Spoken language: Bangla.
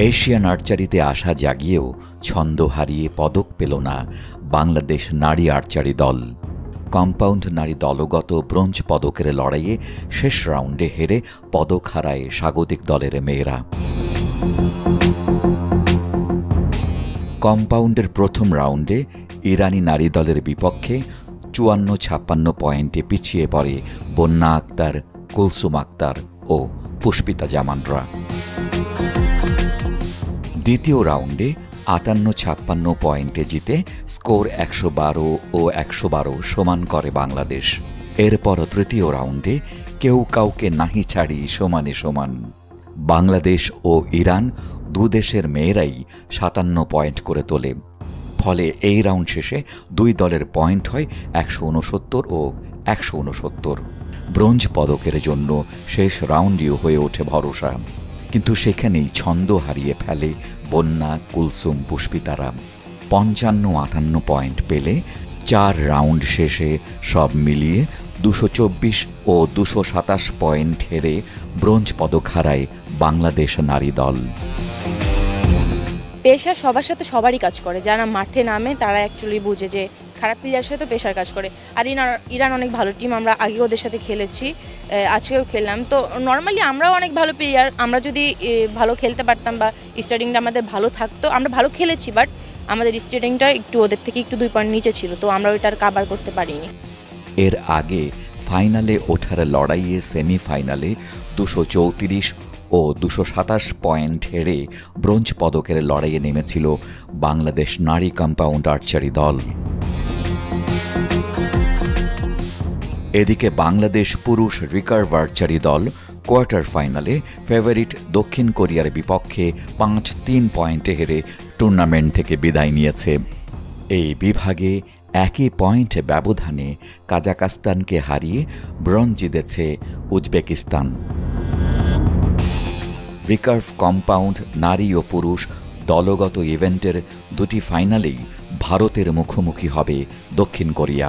এশিয়ান আর্চারিতে আশা জাগিয়েও ছন্দ হারিয়ে পদক পেল না বাংলাদেশ নারী আর্চারি দল। কম্পাউন্ড নারী দলগত ব্রোঞ্জ পদকের লড়াইয়ে শেষ রাউন্ডে হেরে পদক হারায় স্বাগতিক দলের মেয়েরা। কম্পাউন্ডের প্রথম রাউন্ডে ইরানি নারী দলের বিপক্ষে ৫৪-৫৬ পয়েন্টে পিছিয়ে পড়ে বন্যা আক্তার, কুলসুম আক্তার ও পুষ্পিতা জামানরা। দ্বিতীয় রাউন্ডে ৫৮-৫৬ পয়েন্টে জিতে স্কোর ১১২ ও ১১২ সমান করে বাংলাদেশ। এরপর তৃতীয় রাউন্ডে কেউ কাউকে নাহি ছাড়ি সমানে সমান। বাংলাদেশ ও ইরান দুদেশের মেয়েরাই ৫৭ পয়েন্ট করে তোলে। ফলে এই রাউন্ড শেষে দুই দলের পয়েন্ট হয় ১৬৯ ও ১৬৯। ব্রোঞ্জ পদকের জন্য শেষ রাউন্ডই হয়ে ওঠে ভরসা, কিন্তু সেখানেই ছন্দ হারিয়ে ফেলে বন্যা, কুলসুম, পুষ্পিতারা। ৫৫-৫৮ পয়েন্ট পেলে ৪ রাউন্ড শেষে সব মিলিয়ে ২২৪ ও ২২৭ পয়েন্ট হেরে ব্রোঞ্জ পদক হারায় বাংলাদেশ নারী দল। পেশা সবার সাথে সবারই কাজ করে, যারা মাঠে নামে তারা অ্যাকচুয়ালি বুঝে যে খারাপ প্লেয়ারের সাথে পেশার কাজ করে। আর ইরান অনেক ভালো টিম, আমরা আগে ওদের সাথে খেলেছি, আজকেও খেললাম। তো নর্মালি আমরাও অনেক ভালো প্লেয়ার, আমরা যদি ভালো খেলতে পারতাম বা স্টার্টিংটা আমাদের ভালো থাকতো, আমরা ভালো খেলেছি, বাট আমাদের স্টার্টিংটা একটু ওদের থেকে একটু 2 পয়েন্ট নিচে ছিল, তো আমরা ওইটার কাভার করতে পারিনি। এর আগে ফাইনালে ওঠার লড়াইয়ে সেমিফাইনালে ২৩৪ ও ২২৭ পয়েন্ট হেরে ব্রোঞ্জ পদকের লড়াইয়ে নেমেছিল বাংলাদেশ নারী কম্পাউন্ড আর্চারি দল। এদিকে বাংলাদেশ পুরুষ রিকার্ভ আর্চারি দল কোয়ার্টার ফাইনালে ফেভারিট দক্ষিণ কোরিয়ার বিপক্ষে ৫-৩ পয়েন্টে হেরে টুর্নামেন্ট থেকে বিদায় নিয়েছে। এই বিভাগে একই পয়েন্ট ব্যবধানে কাজাকস্তানকে হারিয়ে ব্রোঞ্জ জিতেছে উজবেকিস্তান। রিকার্ভ কম্পাউন্ড নারী ও পুরুষ দলগত ইভেন্টের দুটি ফাইনালেই ভারতের মুখোমুখি হবে দক্ষিণ কোরিয়া।